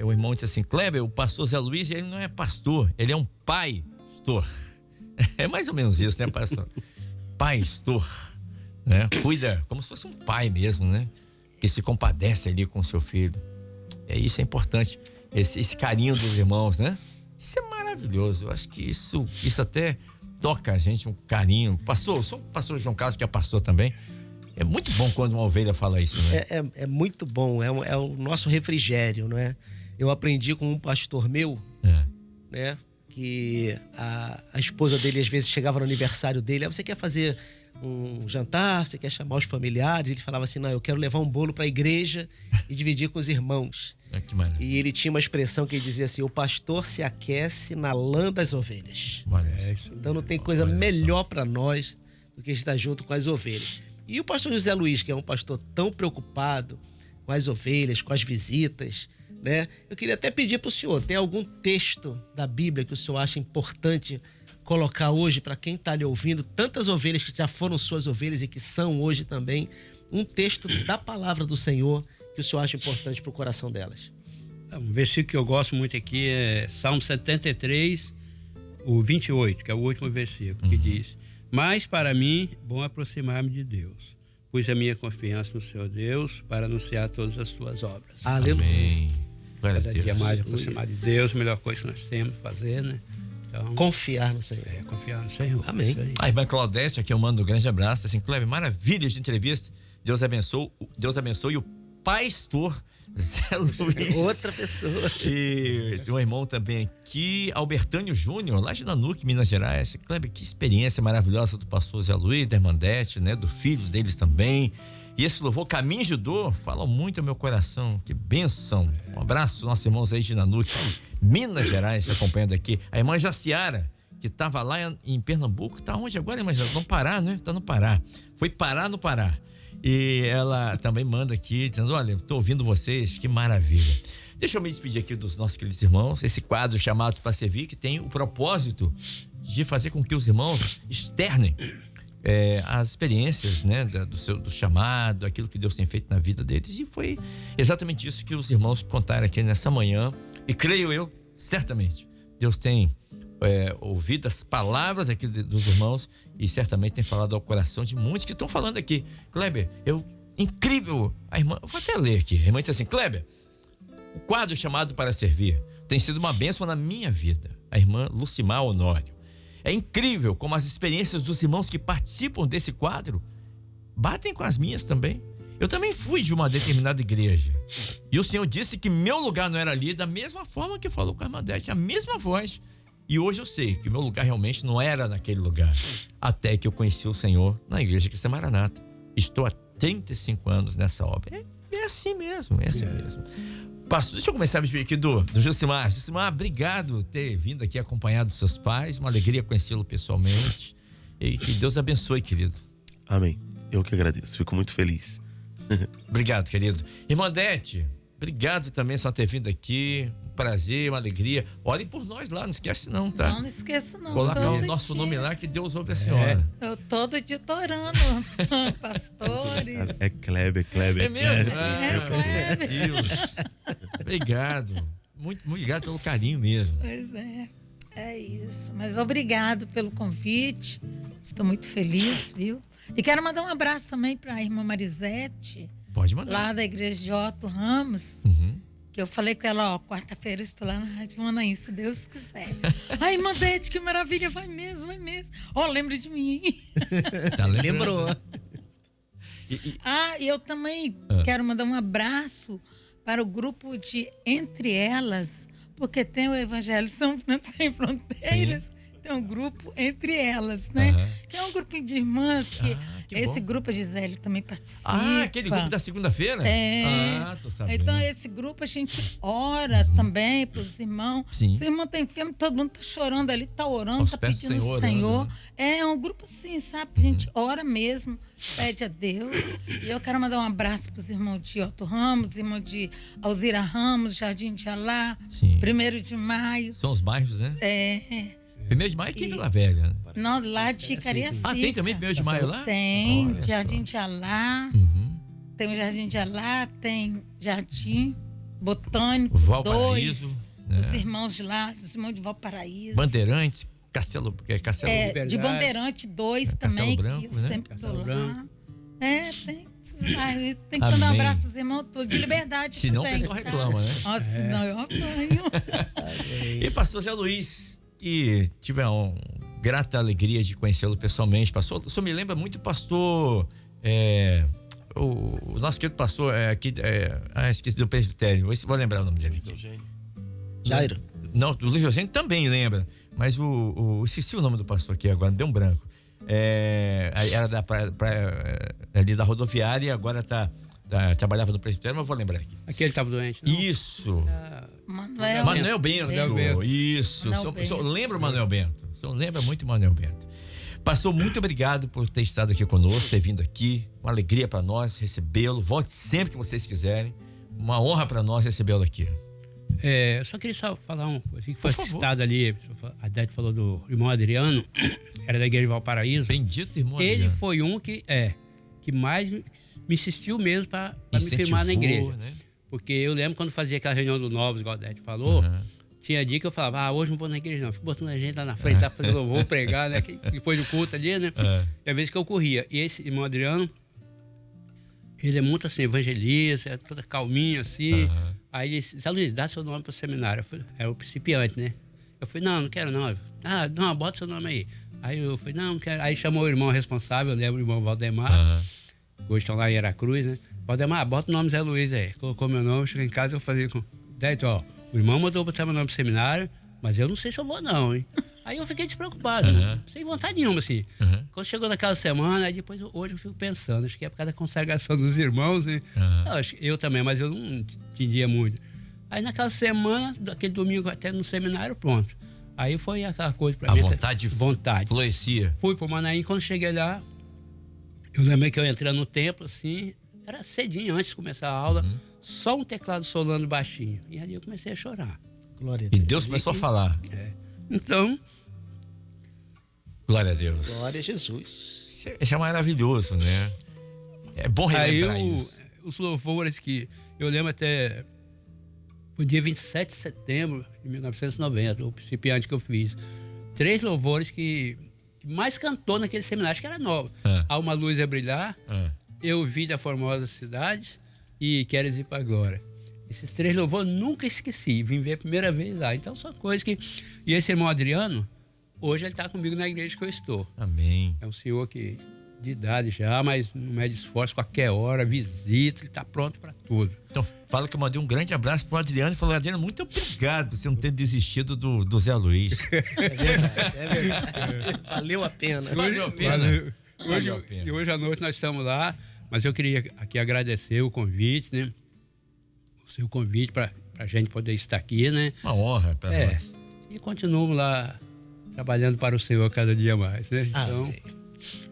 O irmão disse assim: Kleber, o pastor Zé Luiz, ele não é pastor, ele é um pastor. É mais ou menos isso, né, pastor? Pastor, né? Cuida como se fosse um pai mesmo, né? Que se compadece ali com o seu filho. Isso é importante, esse carinho dos irmãos, né? Isso é maravilhoso. Eu acho que isso até toca a gente, um carinho. Pastor, eu sou o pastor João Carlos, que é pastor também. É muito bom quando uma ovelha fala isso, né? É muito bom, é o nosso refrigério, não é? Eu aprendi com um pastor meu, né? Que a esposa dele às vezes chegava no aniversário dele, você quer fazer um jantar, você quer chamar os familiares? Ele falava assim: não, eu quero levar um bolo para a igreja e dividir com os irmãos. Que maravilha. E ele tinha uma expressão que ele dizia assim: o pastor se aquece na lã das ovelhas. Então não tem coisa melhor para nós do que estar junto com as ovelhas. E o pastor José Luiz, que é um pastor tão preocupado com as ovelhas, com as visitas, né? Eu queria até pedir para o senhor, tem algum texto da Bíblia que o senhor acha importante colocar hoje para quem está lhe ouvindo, tantas ovelhas que já foram suas ovelhas e que são hoje também, um texto da palavra do Senhor que o senhor acha importante para o coração delas? Um versículo que eu gosto muito aqui é Salmo 73, o 28, que é o último versículo, que diz: mas para mim, bom aproximar-me de Deus, pus a minha confiança no Senhor Deus para anunciar todas as suas obras. Aleluia. Amém. Cada dia mais aproximar de Deus, a melhor coisa que nós temos que fazer, né? Então, confiar no Senhor. Confiar no Senhor. Amém. Isso aí. A irmã Claudete, aqui eu mando um grande abraço. Assim, Kleber, maravilha de entrevista. Deus abençoe o pastor Zé Luiz. Outra pessoa. E um irmão também aqui, Albertânio Júnior, lá de Nanuque, Minas Gerais. Kleber, que experiência maravilhosa do pastor Zé Luiz, da irmã Dete, né? Do filho deles também. E esse louvor Caminho de Dor fala muito ao meu coração. Que bênção. Um abraço, nossos irmãos aí de Nanuque, Minas Gerais, se acompanhando aqui. A irmã Jaciara, que estava lá em Pernambuco, está onde agora, irmã? No Pará, né? Está no Pará. Foi parar no Pará. E ela também manda aqui, dizendo: olha, estou ouvindo vocês, que maravilha. Deixa eu me despedir aqui dos nossos queridos irmãos. Esse quadro Chamados para Servir, que tem o propósito de fazer com que os irmãos externem as experiências, né, do chamado, aquilo que Deus tem feito na vida deles. E foi exatamente isso que os irmãos contaram aqui nessa manhã. E creio eu, certamente, Deus tem ouvido as palavras aqui dos irmãos e certamente tem falado ao coração de muitos que estão falando aqui. Kleber, incrível. A irmã, eu vou até ler aqui. A irmã disse assim: Kleber, o quadro Chamado para Servir tem sido uma bênção na minha vida. A irmã Lucimar Honório. É incrível como as experiências dos irmãos que participam desse quadro batem com as minhas também. Eu também fui de uma determinada igreja e o Senhor disse que meu lugar não era ali, da mesma forma que falou com a irmã Dete, a mesma voz. E hoje eu sei que o meu lugar realmente não era naquele lugar, até que eu conheci o Senhor na igreja Cristã Maranata. Estou há 35 anos nessa obra. É assim mesmo, é assim mesmo. Pastor, deixa eu começar a me despedir aqui do Jucimar. Jucimar, obrigado por ter vindo aqui acompanhado seus pais. Uma alegria conhecê-lo pessoalmente. E que Deus abençoe, querido. Amém. Eu que agradeço, fico muito feliz. Obrigado, querido. Irmã Dete, obrigado também por ter vindo aqui. Um prazer, uma alegria. Olhem por nós lá, não esquece não, tá? Não esqueço não. Coloca o nosso dia. nome lá que Deus ouve a senhora. Eu todo dia tô orando, pastores. É Kleber. É mesmo? Kleber. Deus. Obrigado. Muito obrigado pelo carinho mesmo. Pois é isso. Mas obrigado pelo convite. Estou muito feliz, viu? E quero mandar um abraço também para a irmã Marisete. Pode mandar. Lá da igreja de Otto Ramos. Que eu falei com ela, quarta-feira eu estou lá na Rádio Manaim, se Deus quiser. Ai, irmã Dete, que maravilha, vai mesmo. Lembra de mim. Tá lembrando? Lembrou. E eu também quero mandar um abraço para o grupo de Entre Elas, porque tem o Evangelho Sem Fronteiras, tem um grupo entre elas, né? Que é um grupinho de irmãs que esse bom. grupo a Gisele também participa. Ah, aquele grupo da segunda-feira? Tô sabendo. Então, esse grupo a gente ora também para os irmãos. Sim. Os irmãos têm enfermo, todo mundo tá chorando ali, tá orando, Aos tá pés do pedindo Senhor, ao Senhor. orando, É um grupo assim, sabe? A gente ora mesmo, pede a Deus. E eu quero mandar um abraço para os irmãos de Otto Ramos, irmão de Alzira Ramos, Jardim de Alá, Sim. 1º de maio. São os bairros, né? 1º de maio aqui em Vila Velha. Né? Não, lá de Cariacica. Ah, tem também 1º de maio lá? Tem, Olha Jardim só. de Alá. Tem o Jardim de Alá, tem Jardim Botânico, Valparaíso, 2. né? Os irmãos de lá, os irmãos de Valparaíso. Bandeirantes, Castelo De Bandeirante 2 também, Branco, que eu né? sempre tô Castelo lá. Branco. Tem esses bairros. Tem que mandar um Amém. abraço pros irmãos todos. De Liberdade Senão o também. pessoal reclama, né? Nossa, senão eu apanho. E pastor Zé Luiz, que tive a grata alegria de conhecê-lo pessoalmente. Pastor, o senhor me lembra muito o pastor... o nosso querido pastor aqui... esqueci do presbitério. Vou lembrar o nome dele. Jairo. Não, o Luiz Eugênio também lembra. Mas esqueci o nome do pastor aqui agora, me deu um branco. Era ali da rodoviária e agora trabalhava no presbitério, mas eu vou lembrar aqui. Aquele estava doente, não? Isso. Manuel Bento. Bento. Isso. Manuel O senhor Bento. lembra o Manuel Bento? O senhor lembra muito o Manuel Bento. Pastor, muito obrigado por ter estado aqui conosco, ter vindo aqui. Uma alegria para nós recebê-lo. Volte sempre que vocês quiserem. Uma honra para nós recebê-lo aqui. Eu só queria falar uma coisa que foi Por favor. citado ali. A Dete falou do irmão Adriano, era da igreja de Valparaíso. Bendito irmão Ele Adriano. foi um que mais me insistiu mesmo para me Incentivou, firmar na igreja. né? Porque eu lembro quando fazia aquela reunião do Novos, igual a Dete falou, tinha dia que eu falava, hoje não vou na igreja não, fico botando a gente lá na frente, lá fazendo louvor, pregar, né? Depois do culto ali, né? E às vezes que eu corria. E esse irmão Adriano, ele é muito assim, evangelista, é toda calminho assim. Aí ele disse, Zé Luiz, dá seu nome pro seminário. Eu falei, era o principiante, né? Eu falei, não quero não. Não, bota seu nome aí. Aí eu falei, não quero. Aí chamou o irmão responsável, eu lembro o irmão Valdemar, hoje estão lá em Aracruz, né? Valdemar, bota o nome Zé Luiz aí. Colocou meu nome, cheguei em casa, eu falei com... Dete, ó, o irmão mandou botar meu nome pro seminário, mas eu não sei se eu vou não, hein? Aí eu fiquei despreocupado, né? Sem vontade nenhuma, assim. Quando chegou naquela semana, aí depois, hoje eu fico pensando, acho que é por causa da consagração dos irmãos, né? Eu também, mas eu não entendia muito. Aí naquela semana, daquele domingo até no seminário, pronto. Aí foi aquela coisa pra A mim. vontade florescia. Fui pro Manaim, quando cheguei lá, eu lembrei que eu entrando no templo, assim, era cedinho, antes de começar a aula, só um teclado solando baixinho. E ali eu comecei a chorar. Glória a E Deus. Deus começou a falar. Então, Glória a Deus. Glória a Jesus. Isso é maravilhoso, né? É bom aí relembrar isso. os louvores que eu lembro até o dia 27 de setembro de 1990, o principiante que eu fiz. 3 louvores que mais cantou naquele seminário, acho que era nova. Há uma luz a brilhar, Eu vi da formosa cidades e Queres ir para a glória. Esses 3 louvores eu nunca esqueci, vim ver a primeira vez lá. Então são coisas que... E esse irmão Adriano, hoje ele está comigo na igreja que eu estou. Amém. É um senhor que de idade já, mas não mede esforço, qualquer hora, visita, ele está pronto para tudo. Então, fala que eu mandei um grande abraço pro Adriano e falou, Adriano, muito obrigado por você não ter desistido do Zé Luiz. É verdade. Valeu a pena. Valeu a pena. Valeu a pena. E hoje à noite nós estamos lá, mas eu queria aqui agradecer o convite, né? O seu convite para a gente poder estar aqui, né? Uma honra para nós. E continuamos lá trabalhando para o Senhor cada dia mais, né? Então,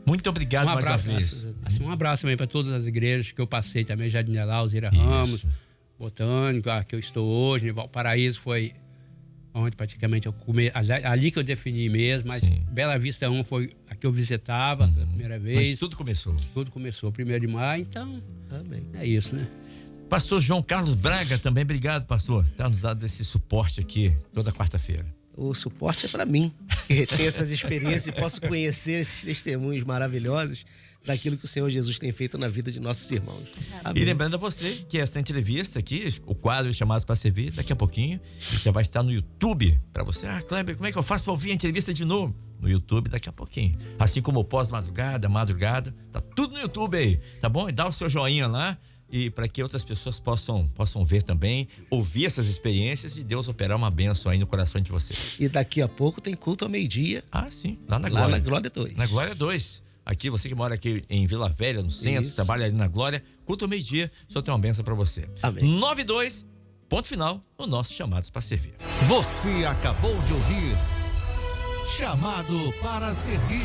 muito obrigado mais uma vez. Assim, um abraço também para todas as igrejas que eu passei também, Jardim de Alá, Alzira Ramos, Botânico, que eu estou hoje, né? Valparaíso foi onde praticamente eu comecei, ali que eu defini mesmo, mas Bela Vista 1 foi a que eu visitava pela primeira vez. Mas tudo começou. Tudo começou 1º de maio, então Amém. é isso, né? Pastor João Carlos Braga também, obrigado, pastor. Tá nos dando esse suporte aqui toda quarta-feira. O suporte é para mim, que tenho essas experiências e posso conhecer esses testemunhos maravilhosos daquilo que o Senhor Jesus tem feito na vida de nossos irmãos. Amém. E lembrando a você que essa entrevista aqui, o quadro Chamados para Servir, daqui a pouquinho já vai estar no YouTube para você. Kleber, como é que eu faço para ouvir a entrevista de novo? No YouTube daqui a pouquinho. Assim como o pós-madrugada, madrugada, tá tudo no YouTube aí, tá bom? E dá o seu joinha lá, e para que outras pessoas possam ver também, ouvir essas experiências e Deus operar uma bênção aí no coração de vocês. E daqui a pouco tem culto ao meio-dia. Ah, sim, lá na Lá Glória. na Glória 2. Na Glória 2. Aqui, você que mora aqui em Vila Velha, no centro, Isso. trabalha ali na Glória, culto ao meio-dia, só tem uma bênção para você. Amém. 9:02, ponto final, o nosso Chamados para Servir. Você acabou de ouvir Chamado para Servir.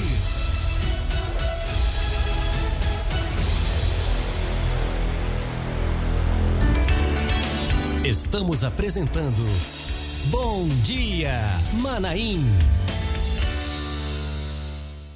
Estamos apresentando Bom Dia Manaim.